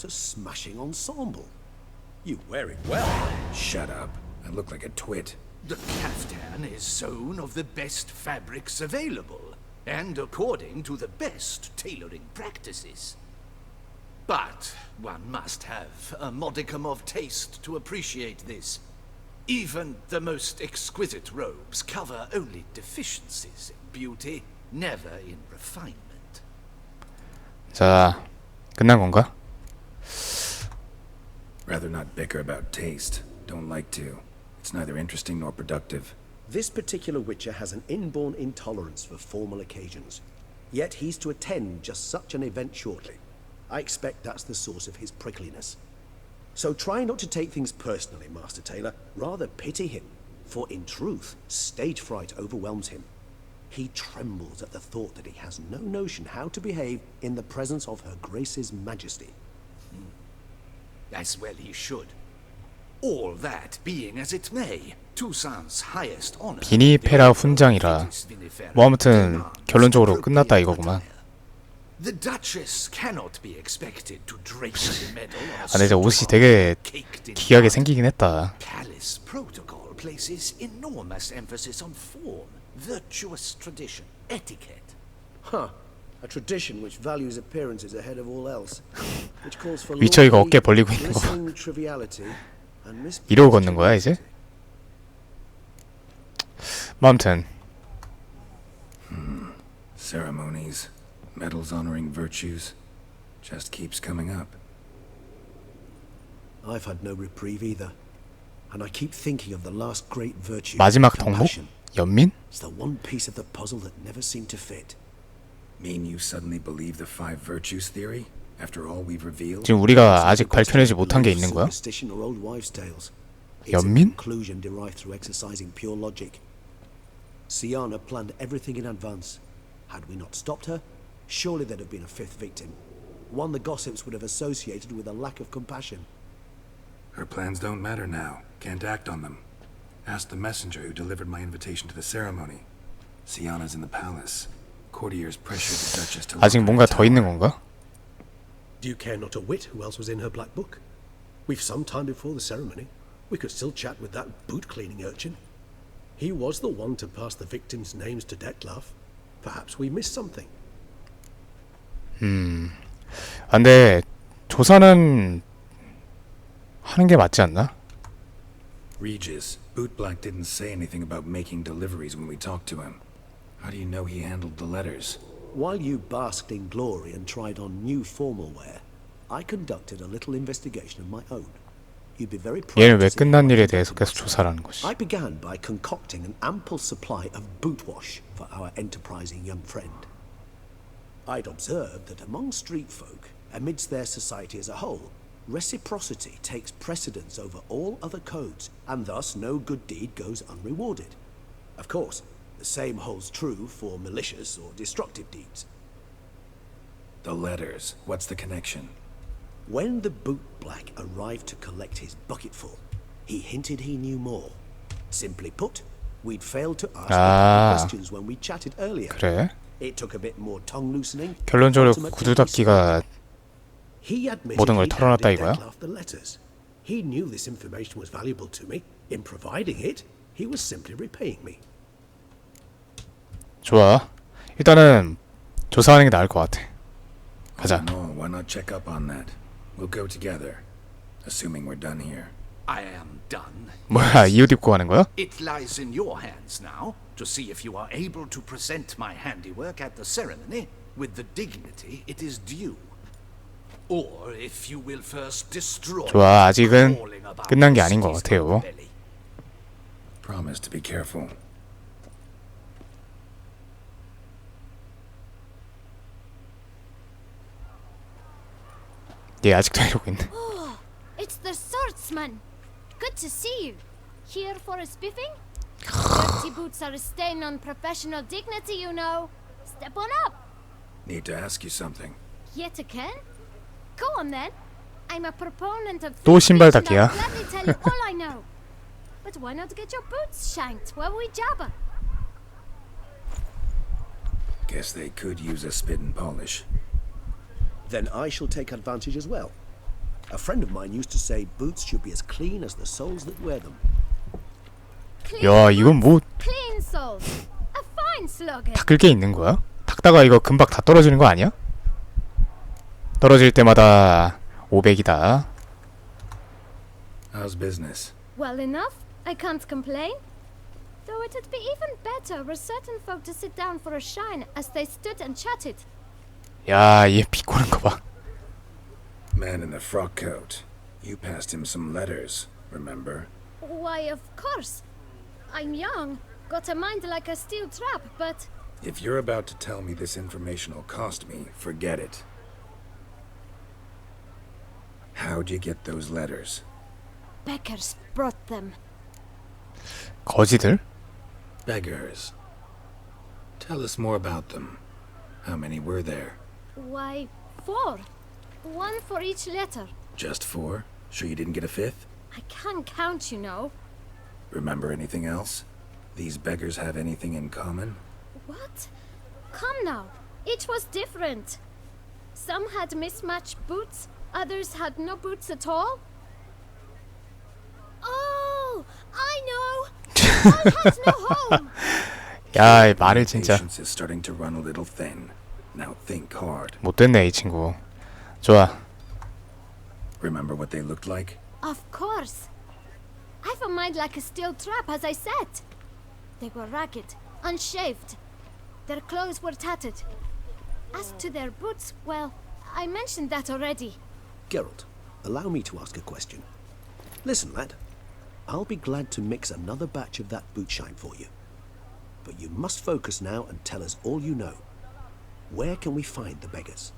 What a smashing ensemble. You wear it well. Shut up. I look like a twit. The caftan is sewn of the best fabrics available, and according to the best tailoring practices. But one must have a modicum of taste to appreciate this. Even the most exquisite robes cover only deficiencies in beauty, never in refinement. 자, 끝난 건가? Rather not bicker about taste. Don't like to. It's neither interesting nor productive. This particular witcher has an inborn intolerance for formal occasions. Yet he's to attend just such an event shortly. I expect that's the source of his prickliness. So try not to take things personally, Master Taylor. Rather pity him. For in truth, stage fright overwhelms him. He trembles at the thought that he has no notion how to behave in the presence of Her Grace's Majesty. As well he should. All that being as it may, Toussaint's highest honor. 비니페라 훈장이라. 뭐 아무튼 결론적으로 끝났다 이거구만. The Duchess cannot be expected to drape the medal. 아, 근데 이제 옷이 되게 귀하게 생기긴 했다. Palace protocol places enormous emphasis on form, virtuous tradition, etiquette. Huh. A tradition which values appearances ahead of all else. Which calls for 위쳐이가 어깨 벌리고 있는 거 봐. 이러고 걷는 거야 이제? 뭐 아무튼 Ceremonies, medals honoring virtues, just keeps coming up. I've had no reprieve either, and I keep thinking of the last great virtue. 마지막 덕목? 연민? It's the one piece of the puzzle that never seemed to fit. Mean you suddenly believe the five virtues theory after all we've revealed? 지금 우리가 아직 밝혀내지 못한 게 있는 거야? 연민? Conclusion derived through exercising pure logic. Siana planned everything in advance. Had we not stopped her, surely there'd have been a fifth victim, one the gossips would have associated with a lack of compassion. Her plans don't matter now. Can't act on them. Ask the messenger who delivered my invitation to the ceremony. Siana's in the palace. Courtiers pressured the Duchess to. 아직 뭔가 더 있는 건가? Do you care not a whit who else was in her black book? We've some time before the ceremony. We could still chat with that boot-cleaning urchin. He was the one to pass the victims' names to Dettlaff. Perhaps we missed something. 근데 조사는 하는 게 맞지 않나? Regis, Bootblack didn't say anything about making deliveries when we talked to him. How do you know he handled the letters? While you basked in glory and tried on new formal wear, I conducted a little investigation of my own. You'd be very proud. 얘는 왜 끝난 일에 대해서 계속 조사를 하는 거지? I began by concocting an ample supply of boot wash for our enterprising young friend. I'd observed that among street folk, amidst their society as a whole, reciprocity takes precedence over all other codes, and thus no good deed goes unrewarded. Of course, the same holds true for malicious or destructive deeds. The letters. What's the connection? When the bootblack arrived to collect his bucketful, he hinted he knew more. Simply put, we'd failed to ask the questions when we chatted earlier. 그래? It took a bit more tongue loosening. 결론적으로 구두 닦기가 모든 걸 털어놨다 이거야? He knew this information was valuable to me. In providing it, he was simply repaying me. 좋아. 일단은 조사하는 게 나을 것 같아. 가자. No, why not check up on that? We'll go together, assuming we're done here. I am done. 뭐야, 이 옷 입고 가는 거야? It lies in your hands now to see if you are able to present my handiwork at the ceremony with the dignity it is due. Or if you will first destroy. 좋아, 아직은 끝난 게 아닌 것 같아요. Promise to be careful. 얘 아직도 이러고 있네. Oh, it's the swordsman. Good to see you. Here for a spiffing? Dirty boots are a stain on professional dignity, you know. Step on up. Need to ask you something. Yet again? Go on then. I'm a proponent of 또 신발 닦기야. I'll gladly tell you all I know. But why not get your boots shanked while we jabber? Guess they could use a spit and polish. Then I shall take advantage as well. A friend of mine used to say boots should be as clean as the soles that wear them. 야, 이건 뭐 Clean soles. A fine slogan. 닦을 게 있는 거야? 닦다가 이거 금방 다 떨어지는 거 아니야? 떨어질 때마다 500이다. How's business? Well enough. I can't complain. Though it'd be even better were certain folk to sit down for a shine as they stood and chatted. 야, 얘 비꼬는 거 봐. Man in the frock coat. You passed him some letters, remember? Why, of course. I'm young, got a mind like a steel trap, but... If you're about to tell me this information will cost me, forget it. How'd you get those letters? Beggars brought them. 거지들? Beggars. Tell us more about them. How many were there? Why, 4. 1 for each letter. Just 4? Sure you didn't get a 5th? I can't count, you know. Remember anything else? These beggars have anything in common? What? Come now. Each was different. Some had mismatched boots, others had no boots at all. Oh, I know. One had no home. 야, 이 말을 진짜 Patience is starting to run a little thin. Now think hard. 못됐네, 이 친구. 좋아. Remember what they looked like? Of course. I've a mind like a steel trap, as I said. They were ragged, unshaved. Their clothes were tattered. As to their boots, well, I mentioned that already. Geralt, allow me to ask a question. Listen, lad. I'll be glad to mix another batch of that boot shine for you. But you must focus now and tell us all you know. Where can we find the beggars?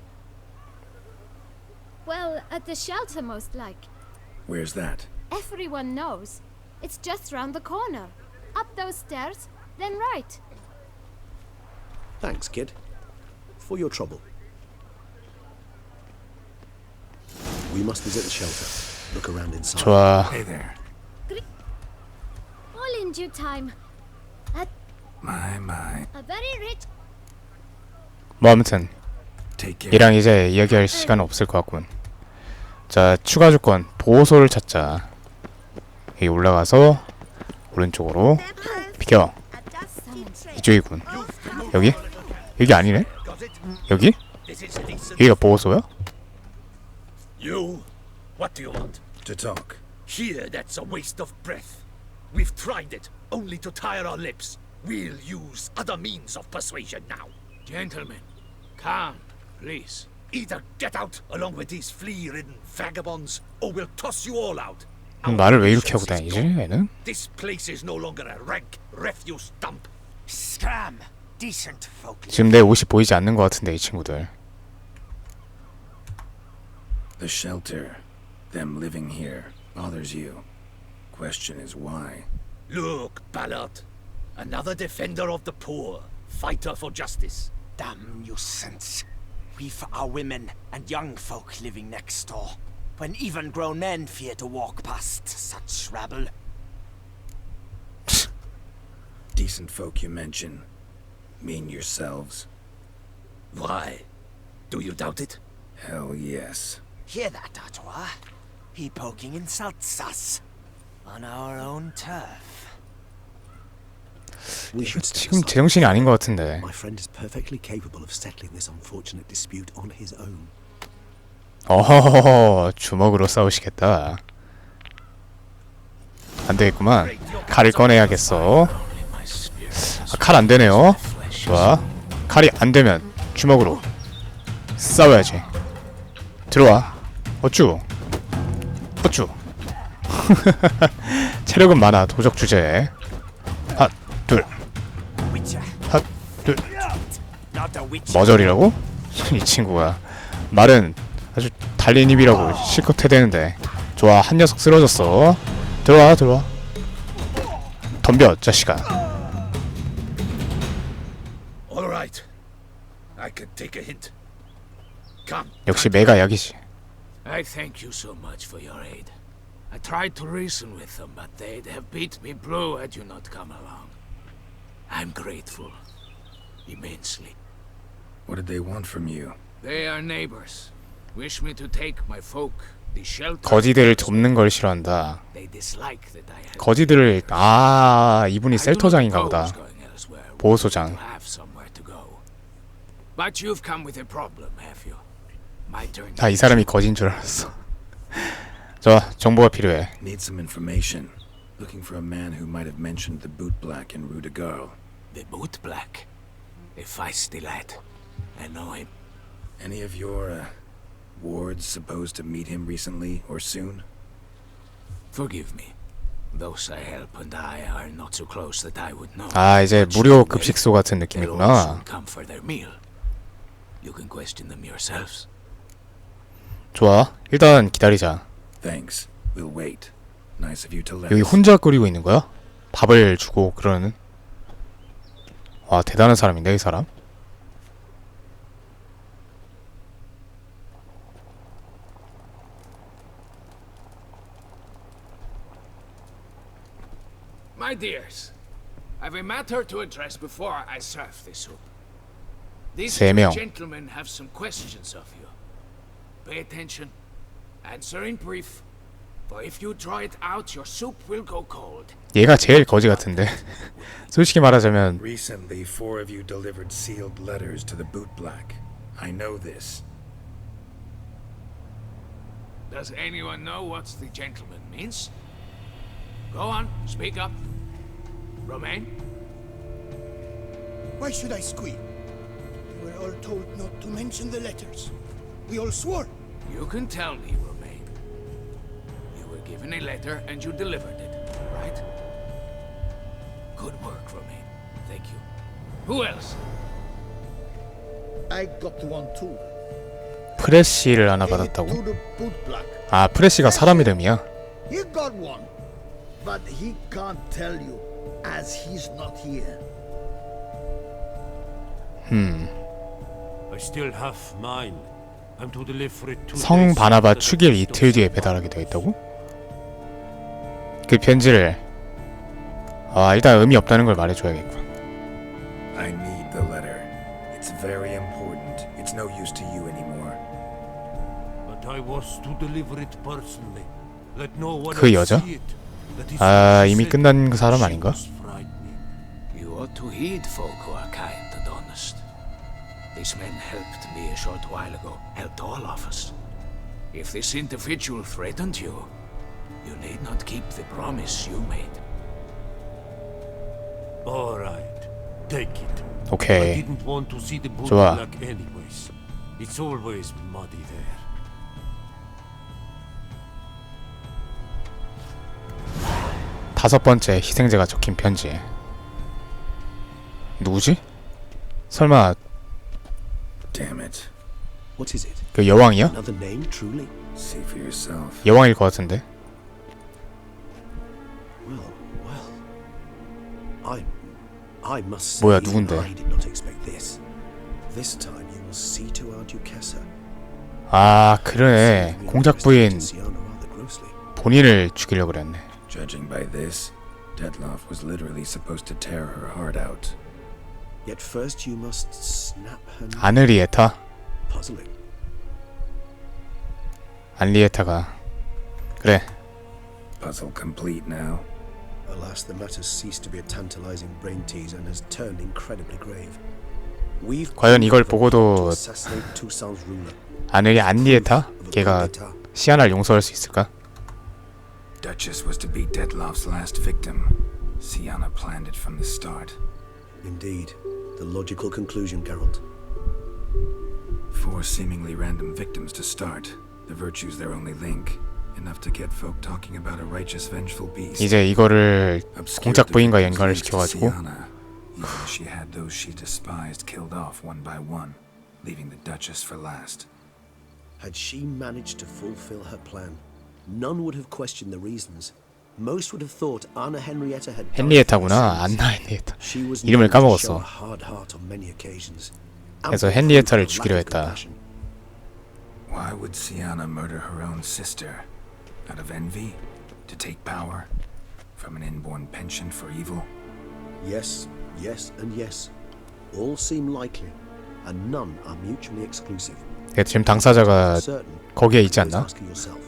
Well, at the shelter, most like. Where's that? Everyone knows. It's just round the corner. Up those stairs, then right. Thanks, kid. For your trouble. We must visit the shelter. Look around inside. 좋아. Hey there. All in due time. My. A very rich... 뭐 아무튼 Take care. 얘랑 이제 이야기할 시간은 없을 것 같군. 자, 추가 조건 보호소를 찾자. 여기 올라가서 오른쪽으로 비켜. 이쪽이군. 여기? 여기 아니네? 여기? 여기가 보호소야? You? What do you want? To talk. Here, that's a waste of breath. We've tried it, only to tire our lips. We'll use other means of persuasion now. Gentlemen, calm, please. Either get out along with these flea-ridden vagabonds, or we'll toss you all out. 말을 왜 이렇게 하고 다니지, 얘는? This place is no longer a rank refuse dump. Scram! Decent folk. 지금 내 옷이 보이지 않는 것 같은데, 이 친구들. The shelter. Them living here bothers you. Question is why. Look, Ballard. Another defender of the poor. Fighter for justice. Damn nuisance. We've our women and young folk living next door, when even grown men fear to walk past such rabble. Decent folk you mention. Mean yourselves? Why? Do you doubt it? Hell yes. Hear that, Artois? He poking insults us. On our own turf. We should step 지금 aside. 제정신이 아닌 것 같은데. My friend is perfectly capable of settling this unfortunate dispute on his own. 어허허허, 주먹으로 싸우시겠다. 안 되겠구만. 칼을 꺼내야겠어. 아, 칼 안 되네요. 좋아. 칼이 안 되면 주먹으로 싸워야지. 들어와. 어쭈. 어쭈. 체력은 많아. 도적 주제에. 하나, 둘. 하나, 둘. Not a witch. 머저리라고? 이 친구가 말은 아주 달린 입이라고 실컷 해대는데. 좋아, 한 녀석 쓰러졌어. 들어와, 들어와. 덤벼, 자식아. All right. I can take a hint. Come. 역시 매가 약이지. I thank you so much for your aid. I tried to reason with them, but they'd have beat me blue had you not come along. I'm grateful. Immensely. What did they want from you? They are neighbors. Wish me to take my folk The shelter 거지들을 돕는 걸 싫어한다. they dislike that I have. 거지들을 이분이 셀터장인가 보다. 보호소장. To have somewhere to go. But you've come with a problem, have you? My turn. 이 사람이 거지인 줄 알았어. 자, 정보가 필요해. Need some information. Looking for a man who might have mentioned the boot black in Rue de Garl. The boot black. A feisty lad. I know him. Any of your, wards supposed to meet him recently or soon? Forgive me. Those I help and I are not so close that I would know. 이제 무료 급식소 같은 They'll all 느낌이구나. soon come for their meal. You can question them yourselves. 좋아. 일단 기다리자. Thanks. We'll wait. Nice of you to let 여기 us. 혼자 끓이고 있는 거야? 밥을 주고 그러는. 와, 대단한 사람인데 이 사람. My dears, I've a matter to address before I serve this soup. These 세 two 명. gentlemen have some questions of you. Pay attention. Answer in brief. For if you draw it out, your soup will go cold. 얘가 제일 거지 같은데. 솔직히 말하자면 Recently, 4 of you delivered sealed letters to the boot black. I know this. Does anyone know what the gentleman means? Go on, speak up. Romain? Why should I squeal? We were all told not to mention the letters. We all swore. You can tell me, Romain. You were given a letter and you delivered it, right? Good work, Romain. Thank you. Who else? I got one too. 프레시를 하나 Gave it 받았다고? to the boot black. 프레시가 사람 이름이야. He got one, but he can't tell you as he's not here. I still have mine. I'm to deliver it 2 성 days 바나바 after the 축일 feast of 이틀 뒤에 Samhain. 배달하게 되어 있다고? 그 편지를 일단 의미 없다는 걸 말해줘야겠군. I need the letter. It's very important. It's no use to you anymore. But I was to deliver it personally. Let no one 그 else 여자? see it. That is 이미 said. 끝난 그 사람 She 아닌가? was frightening. You ought to heed folk who are kind and honest. These men helped me a short while ago, helped all of us. If this individual threatened you, you need not keep the promise you made. All right, take it. I 오케이. didn't want to see the boot 좋아. black anyways. It's always muddy there. 다섯 번째 희생자가 적힌 편지. 누구지? 설마 Damn it. What is it? 그 여왕이야? Another name, truly? See for yourself. 여왕일 것 같은데. I must say, 뭐야, even 누군데? I did not expect this. This time you will see to our duchessa. 그러네. 공작 부인 Sienna rather grossly. 본인을 죽이려고 그랬네. Judging by this, Detloff was literally supposed to tear her heart out. Yet first you must snap her neck. 아느리에타? Puzzling. 안리에타가 그래. Puzzle complete now. Alas, the matter ceased to be a tantalizing brain tease and has turned incredibly grave. We've 과연 이걸 to 보고도 assassinate Toussaint's ruler. 안리에타? 걔가 시아나를 용서할 수 있을까? Duchess was to be Detloff's last victim. Sienna planned it from the start. Indeed, the logical conclusion, Geralt. 4 seemingly random victims to start. The virtue's their only link. Enough to get folk talking about a righteous, vengeful beast. 이제 이거를 Obscured 공작 the 부인과 victims' 연관을 links to 시켜가지고 Sienna. Even as she had those she despised killed off one by one, leaving the Duchess for last. Had she managed to fulfill her plan, none would have questioned the reasons. Most would have thought Anna Henrietta had died for her 헨리에타구나. sins. 안나 헨리에타. She was 이름을 known to 까먹었어. show a hard heart on many occasions. 그래서 Ample 헨리에타를 proof of 죽이려 lack of 했다. compassion. Why would Sienna murder her own sister? Out of envy? To take power? From an inborn penchant for evil? Yes, yes, and yes. All seem likely, and none are mutually exclusive. 지금 당사자가 Certain, 거기에 있지 always 않나? ask yourself,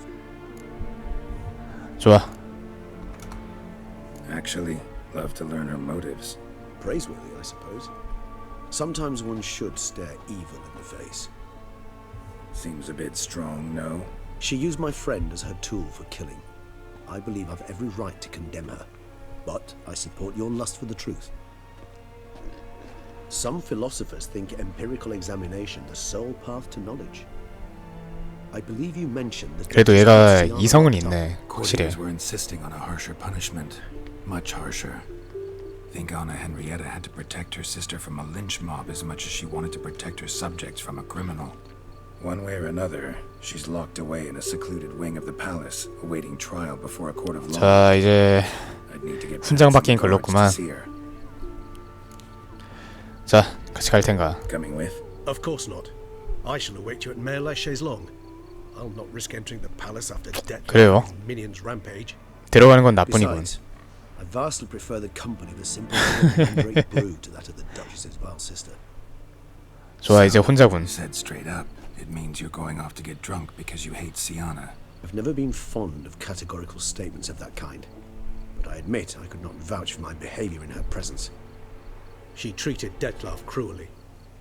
좋아. Actually, love to learn her motives. Praiseworthy, I suppose. Sometimes one should stare evil in the face. Seems a bit strong, no? She used my friend as her tool for killing. I believe I've every right to condemn her, but I support your lust for the truth. Some philosophers think empirical examination the sole path to knowledge. I believe you mentioned that. 그래도 얘가 이성은 있네. 확실해. Courtiers were insisting on a harsher punishment. Much harsher. Think Anna Henrietta had to protect her sister from a lynch mob as much as she wanted to protect her subjects from a criminal. One way or another, she's locked away in a secluded wing of the palace, awaiting trial before a court of law. 자, 이제 I'd need to get 훈장 past 받긴 some guards 걸렸구만. to see her. 자, 같이 갈 텐가. Coming with? Of course not. I shall await you at Mare la Chaise-Longue. I'll not risk entering the palace after death 그래요. minions rampage. 들어가는 건 나뿐이군. Besides, I vastly prefer the company of the simple Mandrake brood to that of the Duchess's vile sister. 좋아, 이제 혼자군. Said straight up, it means you're going off to get drunk because you hate Sienna. I've never been fond of categorical statements of that kind, but I admit I could not vouch for my behavior in her presence. She treated Dettlaff cruelly,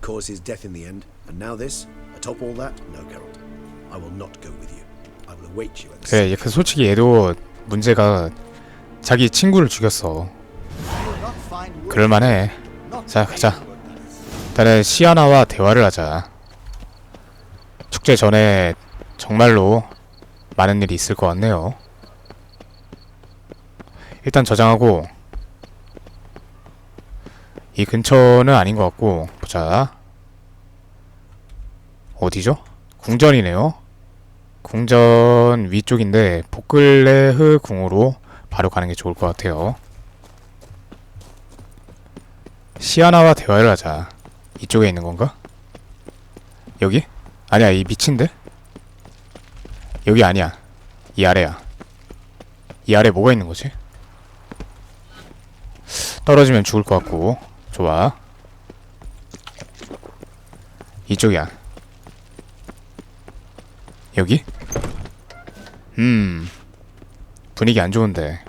caused his death in the end, and now this. Atop all that, no, Geralt. I will not go with you. I will await you at the 그래, 그 솔직히 얘도 문제가 자기 친구를 죽였어. 그럴만해. 자, 가자. 일단은 시아나와 대화를 하자. 축제 전에 정말로 많은 일이 있을 것 같네요. 일단 저장하고 이 근처는 아닌 것 같고 보자. 어디죠? 궁전이네요. 궁전 위쪽인데 보클레흐 궁으로 바로 가는 게 좋을 것 같아요. 시아나와 대화를 하자. 이쪽에 있는 건가? 여기? 아니야, 이 밑인데? 여기 아니야. 이 아래야. 이 아래 뭐가 있는 거지? 떨어지면 죽을 것 같고. 좋아. 이쪽이야. 여기? 분위기 안 좋은데.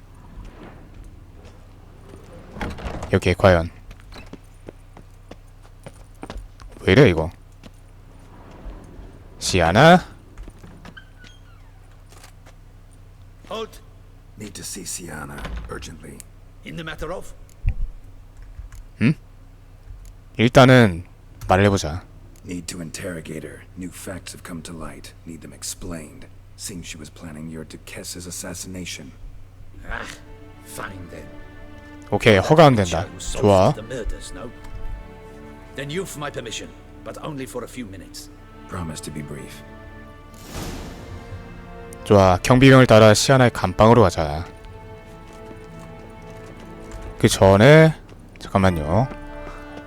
여기 과연 왜 이래 이거? 시아나? Halt! Need to see Sienna urgently. In the matter of? 일단은 말을 해보자. Need to interrogate her. New facts have come to light. Need them explained. Seems she was planning your Duquesse's assassination. Ah, fine then. 오케이, 허가 안 된다. 좋아. The murders, no? Then you've my permission, but only for a few minutes. Promise to be brief. 좋아, 경비병을 따라 시아나의 감방으로 가자. 그 전에 잠깐만요.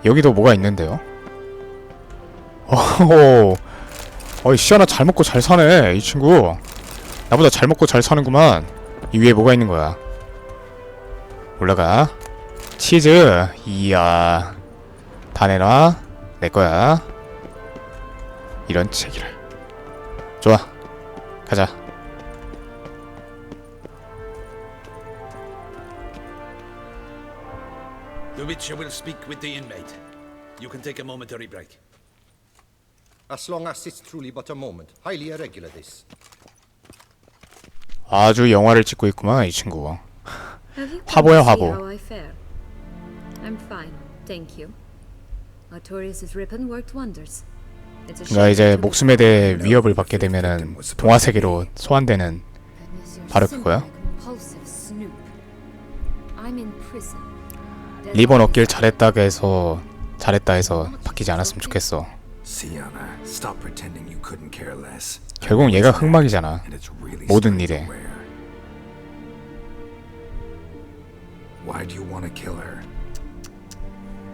여기도 뭐가 있는데요? 어허, 어이 시아나 잘 먹고 잘 사네. 이 친구 나보다 잘 먹고 잘 사는구만. 이 위에 뭐가 있는 거야? 올라가. 치즈. 이야, 다 내놔. 내 거야. 이런 체기를. 좋아, 가자. The Witcher will speak with the inmate. You can take a momentary break. As long as it's truly but a moment. Highly irregular, this. 아주 영화를 찍고 있구만 이 친구. Have you come 화보야, to see 화보. how I fare? I'm fine, thank you. Artorias' ribbon worked wonders. It's a 그러니까 shame 이제 to 목숨에 대해 위협을 받게 되면은 동화 세계로 소환되는 witness your 바로 simple, 그거야? compulsive snoop. I'm in prison. 리본 얻길 잘했다 해서 바뀌지 않았으면 좋겠어. Sienna, stop pretending you couldn't care less. 결국 얘가 흑막이잖아. And it's really 모든 starting 일에. to wear. Why do you want to kill her?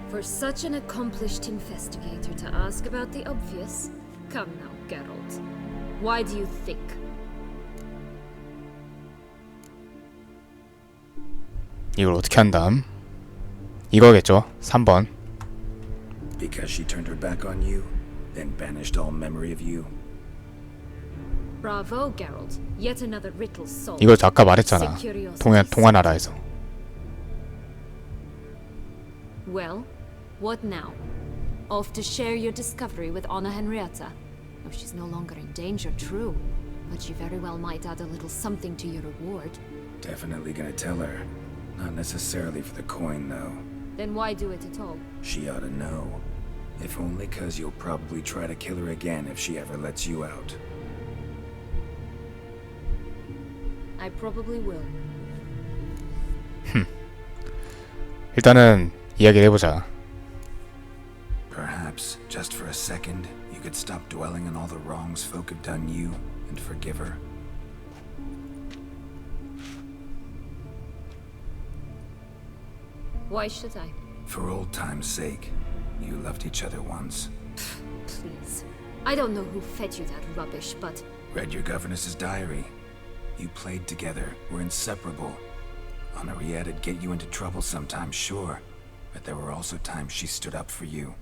For such an accomplished investigator to ask about the obvious? Come now, Geralt. Why do you think? 이걸 어떻게 한담? 이거겠죠? 3번. Because she turned her back on you, then banished all memory of you. Bravo, Geralt. Yet another riddle solved. 이거 아까 말했잖아. 동화나라에서. Well, what now? Off to share your discovery with Anna Henrietta. Oh, she's no longer in danger, true. But she very well might add a little something to your reward. Definitely gonna tell her. Not necessarily for the coin, though. Then why do it at all? She ought to know. If only 'cause you'll probably try to kill her again if she ever lets you out. I probably will. 일단은 이야기를 해보자. Perhaps, just for a second, you could stop dwelling on all the wrongs folk have done you and forgive her. Why should I? For old time's sake. You loved each other once. Please. I don't know who fed you that rubbish, but... Read your governess's diary. You played together, were inseparable. Henriette'd get you into trouble sometimes, sure. But there were also times she stood up for you.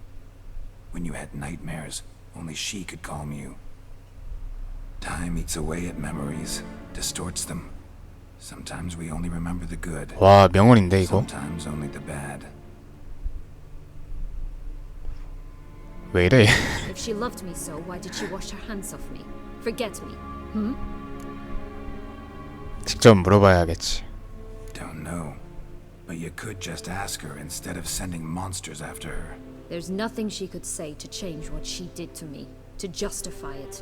When you had nightmares, only she could calm you. Time eats away at memories, distorts them. Sometimes we only remember the good. 와, 명언인데 이거. Sometimes only the bad. 왜 이래? If she loved me so, why did she wash her hands off me? Forget me? Hmm? 직접 물어봐야겠지. Don't know. But you could just ask her instead of sending monsters after her. There's nothing she could say to change what she did to me, to justify it.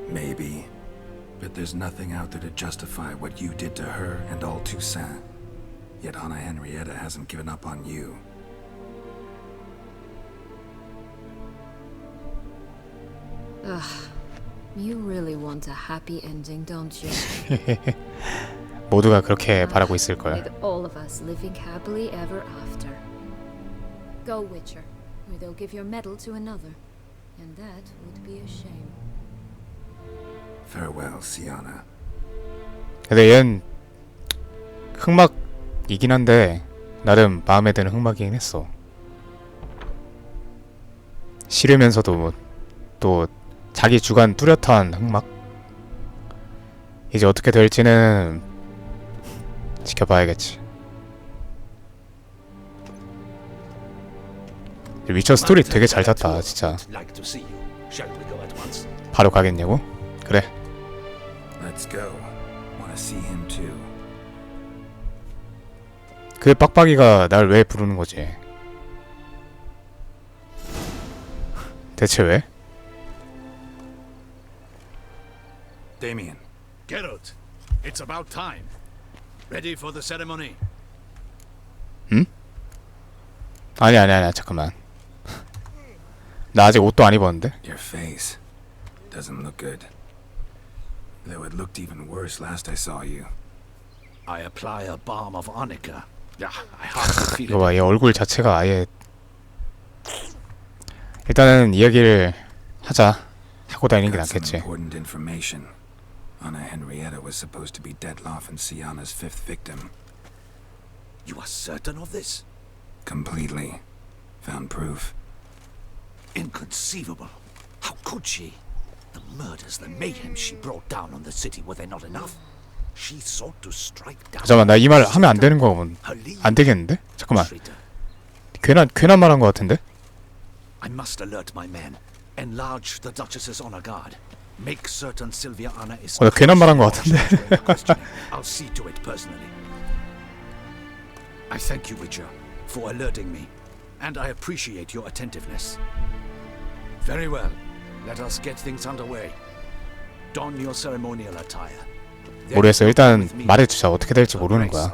Maybe. But there's nothing out there to justify what you did to her and all Toussaint. Yet Anna Henrietta hasn't given up on you. Ugh. You really want a happy ending, don't you? 모두가 그렇게 바라고 있을 거야. With all of us living happily ever after. Go, Witcher, or they'll give your medal to another. And that would be a shame. Farewell, Sienna. 근데 얘는 흑막이긴 한데 나름 마음에 드는 흑막이긴 했어. 싫으면서도 뭐 또 자기 주관 뚜렷한 흑막. 이제 어떻게 될지는 지켜봐야겠지. 위쳐 스토리 되게 잘 짰다 진짜. 바로 가겠냐고? 그래. Let's go. Wanna see him too. 그 빡빡이가 날 왜 부르는 거지? 대체 왜? Damien. Geralt, it's about time. Ready for the ceremony? 응? 아니야 잠깐만. 나 아직 옷도 안 입었는데? Your face doesn't look good. Though it looked even worse last I saw you. I apply a balm of arnica. I hardly feel 이거 봐, it. 얘 얼굴 자체가 아예. 일단은 이야기를 하자. 하고 다니는 게 Got some 낫겠지. important information. Anna Henrietta was supposed to be Detloff and Sienna's fifth victim. You are certain of this? Completely. Found proof. Inconceivable. How could she? The murders, the mayhem she brought down on the city, were they not enough? She sought to strike down. 잠깐만, 나 이 말 하면 안 되는 거면 안 되겠는데? 잠깐만. 괜한 말한 거 같은데? I must alert my men. Enlarge the Duchess's honor guard. Make certain Sylvia Anna is. 나 괜한 말한 거 같은데? I'll see to it personally. I thank you, Witcher, for alerting me, and I appreciate your attentiveness. Very well. Let us get things underway. Don your ceremonial attire. 모르겠어. 일단 말해주자. 어떻게 될지 모르는 거야.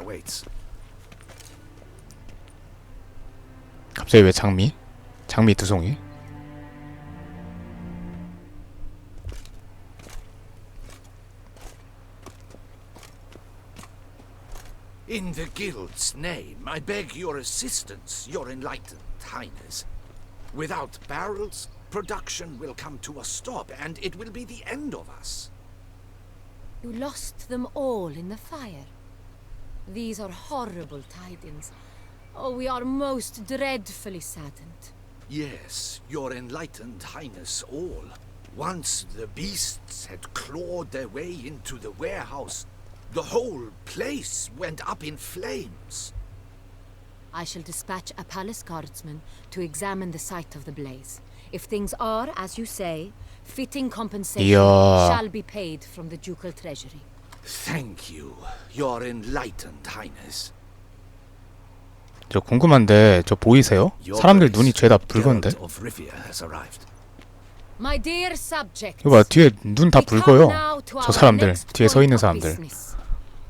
갑자기 왜 장미? 장미 두 송이? In the guild's name, I beg your assistance, your enlightened highness. Without barrels, production will come to a stop, and it will be the end of us. You lost them all in the fire. These are horrible tidings. Oh, we are most dreadfully saddened. Yes, your enlightened highness all. Once the beasts had clawed their way into the warehouse, the whole place went up in flames. I shall dispatch a palace guardsman to examine the site of the blaze. If things are, as you say, fitting compensation shall be paid from the ducal treasury. Thank you, your enlightened highness. 저 궁금한데 저 보이세요? 사람들 눈이 죄다 붉은데? Of Rivia has arrived. My dear subjects, 이거 봐, 뒤에 눈 다 붉어요. 저 사람들, 뒤에 서 있는 사람들.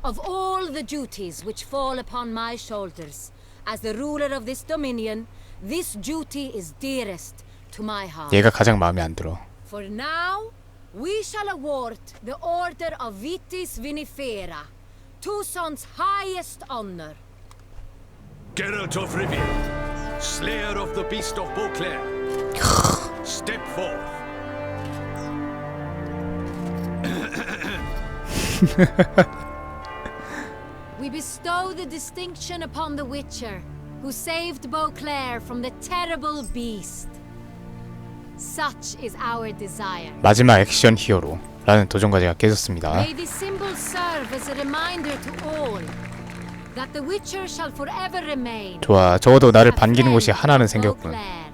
Of all the duties which fall upon my shoulders, as the ruler of this dominion, this duty is dearest to my heart. 얘가 가장 마음에 안 들어. For now, we shall award the Order of Vitis Vinifera, Tucson's highest honor. Geralt of Rivia, slayer of the beast of Beauclair, step forth. We bestow the distinction upon the Witcher, who saved Beauclair from the terrible beast. Such is our desire. 마지막 액션 히어로라는 도전과제가 깨졌습니다. May this symbol serve as a reminder to all that the Witcher shall forever remain. 좋아, 적어도 나를 반기는 곳이 하나는 생겼군. Beauclair.